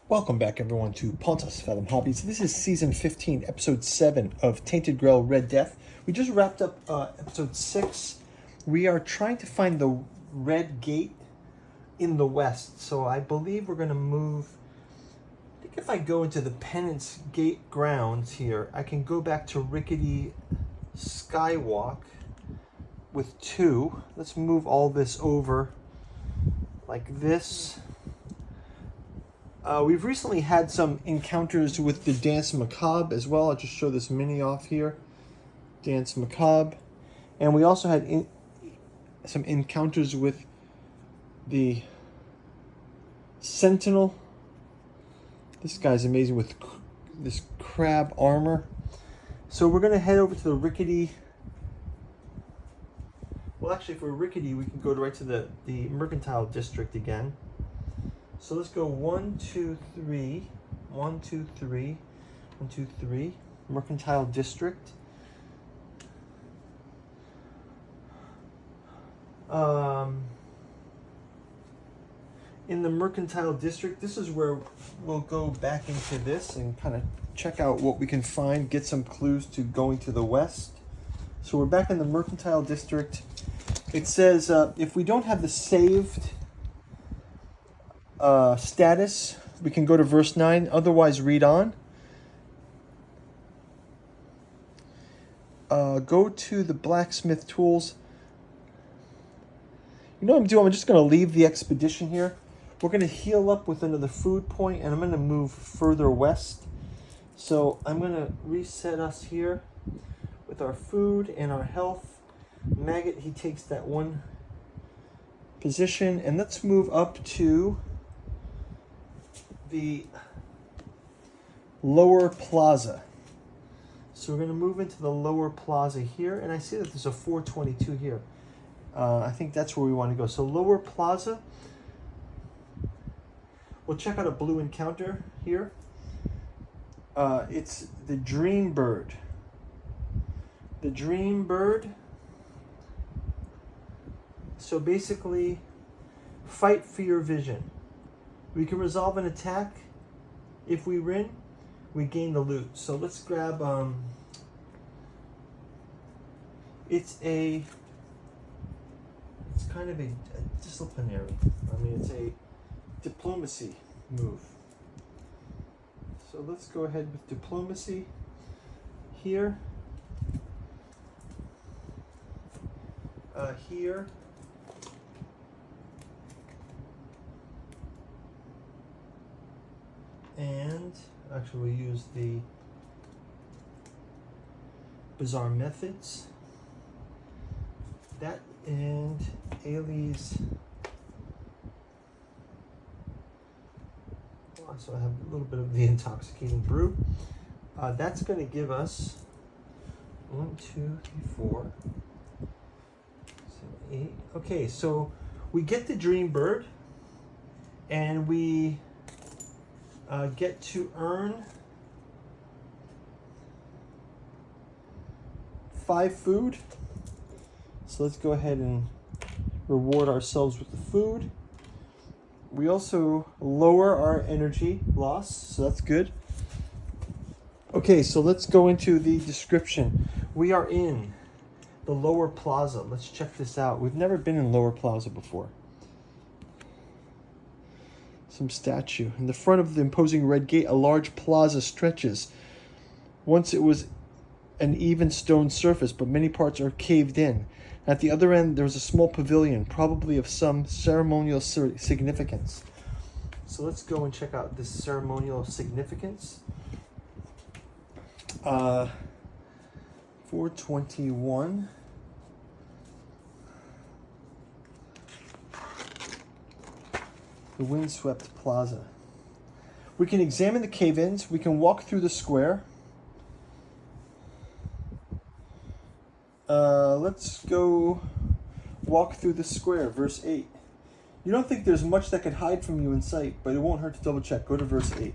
Welcome back, everyone, to Pontus Fathom Hobbies. This is Season 15, Episode 7 of Tainted, Grail, Red Death. We just wrapped up Episode 6. We are trying to find the red gate in the west. So I believe we're going to move... I think if I go into the Penance Gate grounds here, I can go back to Rickety Skywalk with 2. Let's move all this over like this. We've recently had some encounters with the Dance Macabre as well. I'll just show this mini off here. Dance Macabre. And we also had some encounters with the Sentinel. This guy's amazing with this crab armor. So we're going to head over to the Rickety. Well, actually, for Rickety, we can go right to the Mercantile District again. So let's go 1, 2, 3, 1, 2, 3, 1, 2, 3, Mercantile District. In the Mercantile District, this is where we'll go back into this and kind of check out what we can find, get some clues to going to the west. So we're back in the Mercantile District. It says if we don't have the saved status, we can go to verse 9, otherwise read on. Go to the blacksmith tools. You know what I'm doing? I'm just going to leave the expedition here. We're going to heal up with another food point, and I'm going to move further west. So I'm going to reset us here with our food and our health. Maggot, he takes that one position, and let's move up to the lower plaza. So we're going to move into the lower plaza here, and I see that there's a 422 here. I think that's where we want to go. So lower plaza. We'll check out a blue encounter here. It's the Dream Bird. The Dream Bird. So basically, fight for your vision. We can resolve an attack. If we win, we gain the loot. So let's grab, it's kind of a disciplinary. I mean, it's a diplomacy move. So let's go ahead with diplomacy here. Here. And actually we'll use the bizarre methods. That and Ailey's. So I have a little bit of the intoxicating brew. That's going to give us 1, 2, 3, 4, 7, 8. Okay, so we get the Dream Bird, and we get to earn 5 food. So let's go ahead and reward ourselves with the food. We also lower our energy loss, so that's good. Okay, so let's go into the description. We are in the Lower Plaza. Let's check this out. We've never been in Lower Plaza before. Some statue. In the front of the imposing red gate, a large plaza stretches. Once it was an even stone surface, but many parts are caved in. At the other end, there was a small pavilion, probably of some ceremonial significance. So let's go and check out this ceremonial significance. 421. The Windswept Plaza. We can examine the cave-ins. We can walk through the square. Let's go walk through the square, verse 8. You don't think there's much that could hide from you in sight, but it won't hurt to double check. Go to verse 8.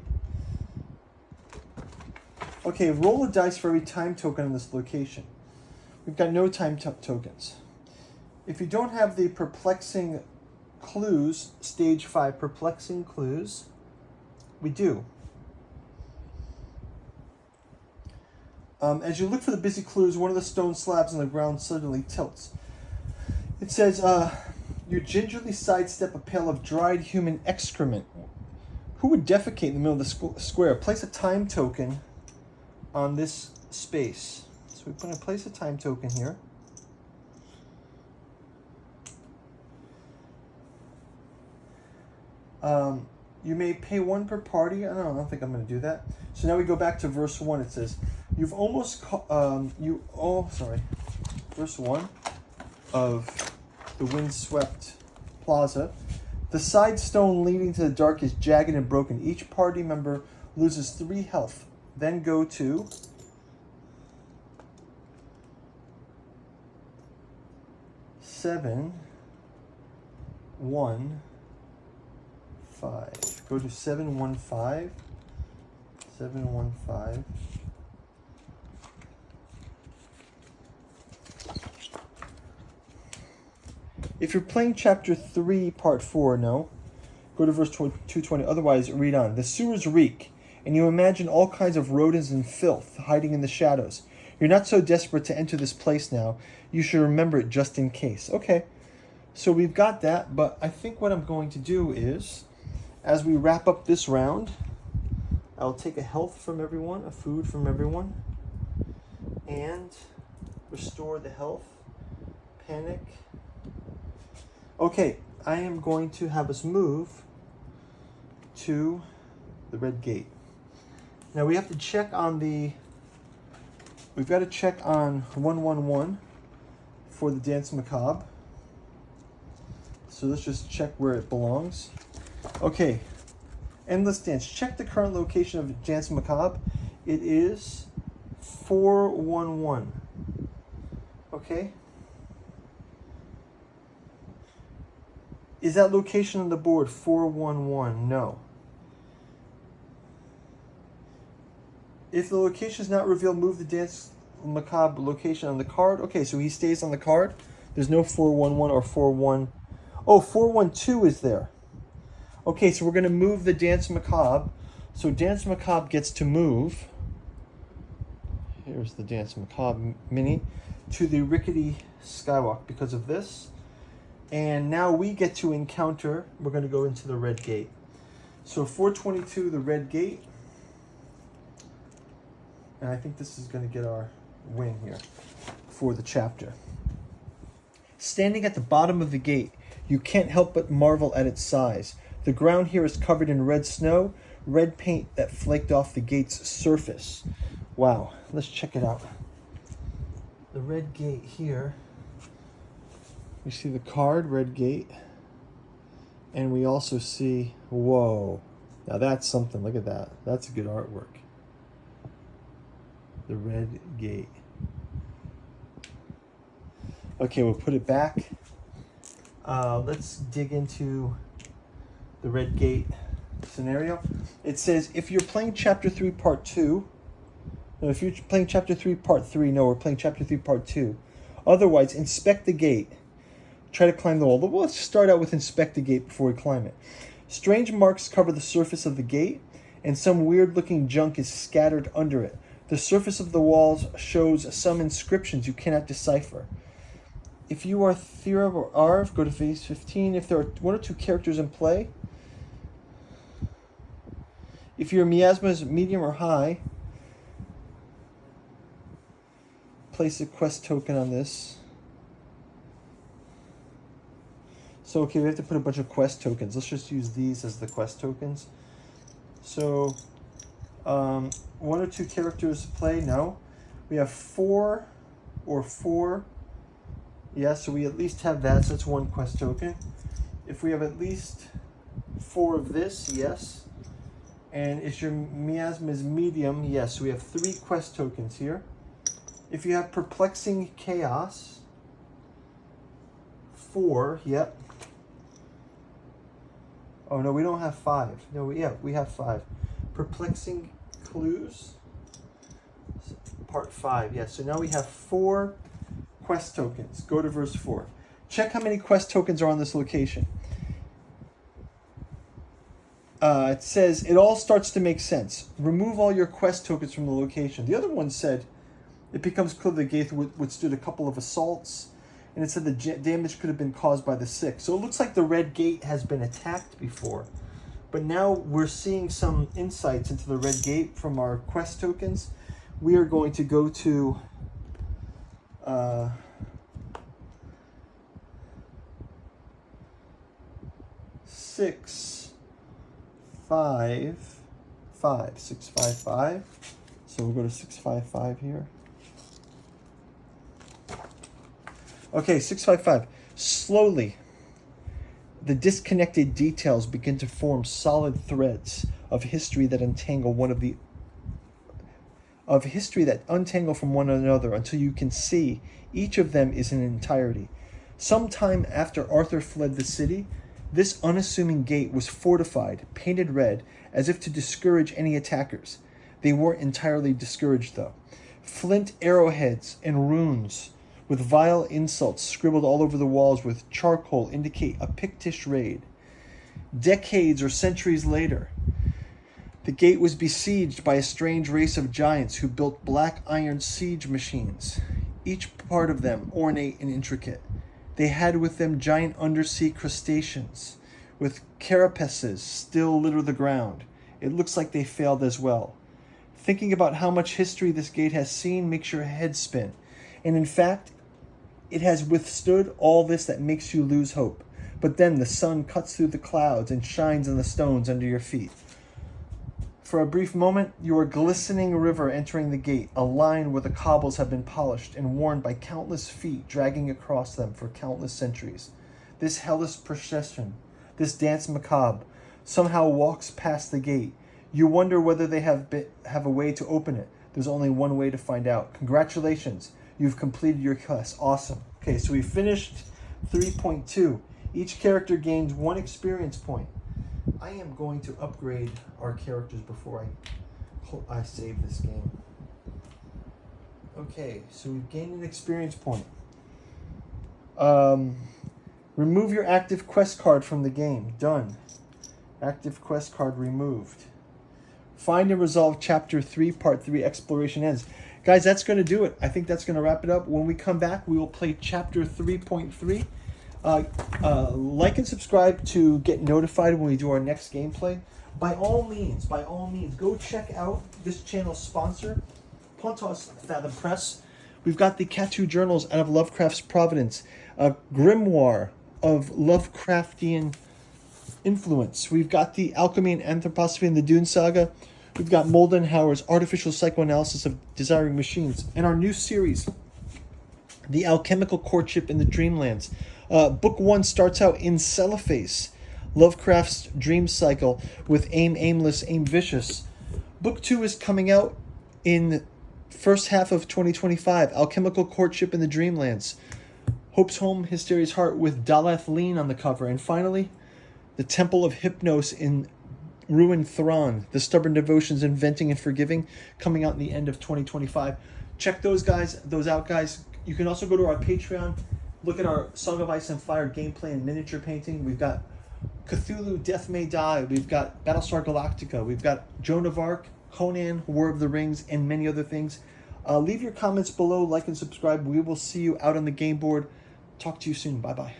Okay, roll a dice for every time token in this location. We've got no time tokens. If you don't have the perplexing clues, stage 5 perplexing clues, We do. As you look for the busy clues, one of the stone slabs on the ground suddenly tilts. It says, you gingerly sidestep a pail of dried human excrement. Who would defecate in the middle of the square? Place a time token on this space. So we're going to place a time token here. You may pay 1 per party. I don't think I'm going to do that. So now we go back to verse 1. It says, you've almost, verse 1 of the windswept plaza. The side stone leading to the dark is jagged and broken. Each party member loses 3 health. Then go to seven, 1, 5. Go to 715. 715. If you're playing chapter 3, part 4, no. Go to verse 220. Otherwise, read on. The sewers reek, and you imagine all kinds of rodents and filth hiding in the shadows. You're not so desperate to enter this place now. You should remember it just in case. Okay, so we've got that, but I think what I'm going to do is, as we wrap up this round, I'll take a health from everyone, a food from everyone, and restore the health. Panic. Okay, I am going to have us move to the red gate. Now we have to check on we've got to check on 111 for the Dance Macabre. So let's just check where it belongs. Okay, Endless Dance. Check the current location of Dance Macabre. It is 411. Okay. Is that location on the board 411? No. If the location is not revealed, move the Dance Macabre location on the card. Okay, so he stays on the card. There's no 411 or 41. Oh, 412 is there. Okay, so we're going to move the Dance Macabre. So Dance Macabre gets to move. Here's the Dance Macabre mini to the rickety skywalk because of this. And now we get to encounter, we're going to go into the red gate. So 422, the red gate. And I think this is going to get our win here for the chapter. Standing at the bottom of the gate, you can't help but marvel at its size. The ground here is covered in red snow, red paint that flaked off the gate's surface. Wow, let's check it out. The red gate here. We see the card, red gate. And we also see, whoa. Now that's something, look at that. That's good artwork. The red gate. Okay, we'll put it back. Let's dig into the red gate scenario. It says, if you're playing chapter 3, part 2, no, if you're playing chapter 3, part 3, no, we're playing chapter 3, part 2. Otherwise, inspect the gate. Try to climb the wall. Well, let's start out with inspect the gate before we climb it. Strange marks cover the surface of the gate, and some weird-looking junk is scattered under it. The surface of the walls shows some inscriptions you cannot decipher. If you are Thera or Arv, go to phase 15. If there are 1 or 2 characters in play, if your miasma is medium or high, place a quest token on this. So, okay, we have to put a bunch of quest tokens. Let's just use these as the quest tokens. So, 1 or 2 characters play? No. We have 4 or 4. Yeah, so we at least have that, so that's 1 quest token. If we have at least 4 of this, yes. And if your miasma is medium, yes. So we have 3 quest tokens here. If you have perplexing chaos, 4, yep. Oh, no, we don't have 5. No, we have 5. Perplexing clues, part 5. Yes, so now we have 4 quest tokens. Go to verse 4. Check how many quest tokens are on this location. It says, it all starts to make sense. Remove all your quest tokens from the location. The other one said, it becomes clear the gate withstood a couple of assaults. And it said the damage could have been caused by the sick. So it looks like the red gate has been attacked before. But now we're seeing some insights into the red gate from our quest tokens. We are going to go to... 655. So we'll go to 655 here. Okay, 655. Slowly, the disconnected details begin to form solid threads of history that untangle from one another until you can see each of them is an entirety. Sometime after Arthur fled the city, this unassuming gate was fortified, painted red, as if to discourage any attackers. They weren't entirely discouraged, though. Flint arrowheads and runes with vile insults scribbled all over the walls with charcoal indicate a Pictish raid. Decades or centuries later, the gate was besieged by a strange race of giants who built black iron siege machines, each part of them ornate and intricate. They had with them giant undersea crustaceans with carapaces still litter the ground. It looks like they failed as well. Thinking about how much history this gate has seen makes your head spin. And in fact, it has withstood all this that makes you lose hope. But then the sun cuts through the clouds and shines on the stones under your feet. For a brief moment, you are a glistening river entering the gate, a line where the cobbles have been polished and worn by countless feet dragging across them for countless centuries. This hellish procession, this dance macabre, somehow walks past the gate. You wonder whether they have a way to open it. There's only one way to find out. Congratulations, you've completed your quest. Awesome. Okay, so we finished 3.2. Each character gains 1 experience point. I am going to upgrade our characters before I save this game. Okay, so we've gained an experience point. Remove your active quest card from the game. Done. Active quest card removed. Find and resolve Chapter 3, Part 3, Exploration Ends. Guys, that's going to do it. I think that's going to wrap it up. When we come back, we will play Chapter 3.3. Like and subscribe to get notified when we do our next gameplay. By all means, go check out this channel's sponsor, Pontos Fathom Press. We've got the Catu Journals out of Lovecraft's Providence, a grimoire of Lovecraftian influence. We've got the Alchemy and Anthroposophy in the Dune Saga. We've got Moldenhauer's Artificial Psychoanalysis of Desiring Machines. And our new series, The Alchemical Courtship in the Dreamlands. Book 1 starts out in Cellophase, Lovecraft's dream cycle with Aim Aimless, Aim Vicious. Book 2 is coming out in first half of 2025, Alchemical Courtship in the Dreamlands. Hope's Home, Hysteria's Heart with Daleth Lean on the cover. And finally, The Temple of Hypnos in Ruined Thrawn, The Stubborn Devotions, Inventing and Forgiving, coming out in the end of 2025. Check those out, guys. You can also go to our Patreon. Look at our Song of Ice and Fire gameplay and miniature painting. We've got Cthulhu, Death May Die. We've got Battlestar Galactica. We've got Joan of Arc, Conan, War of the Rings, and many other things. Leave your comments below, like and subscribe. We will see you out on the game board. Talk to you soon. Bye-bye.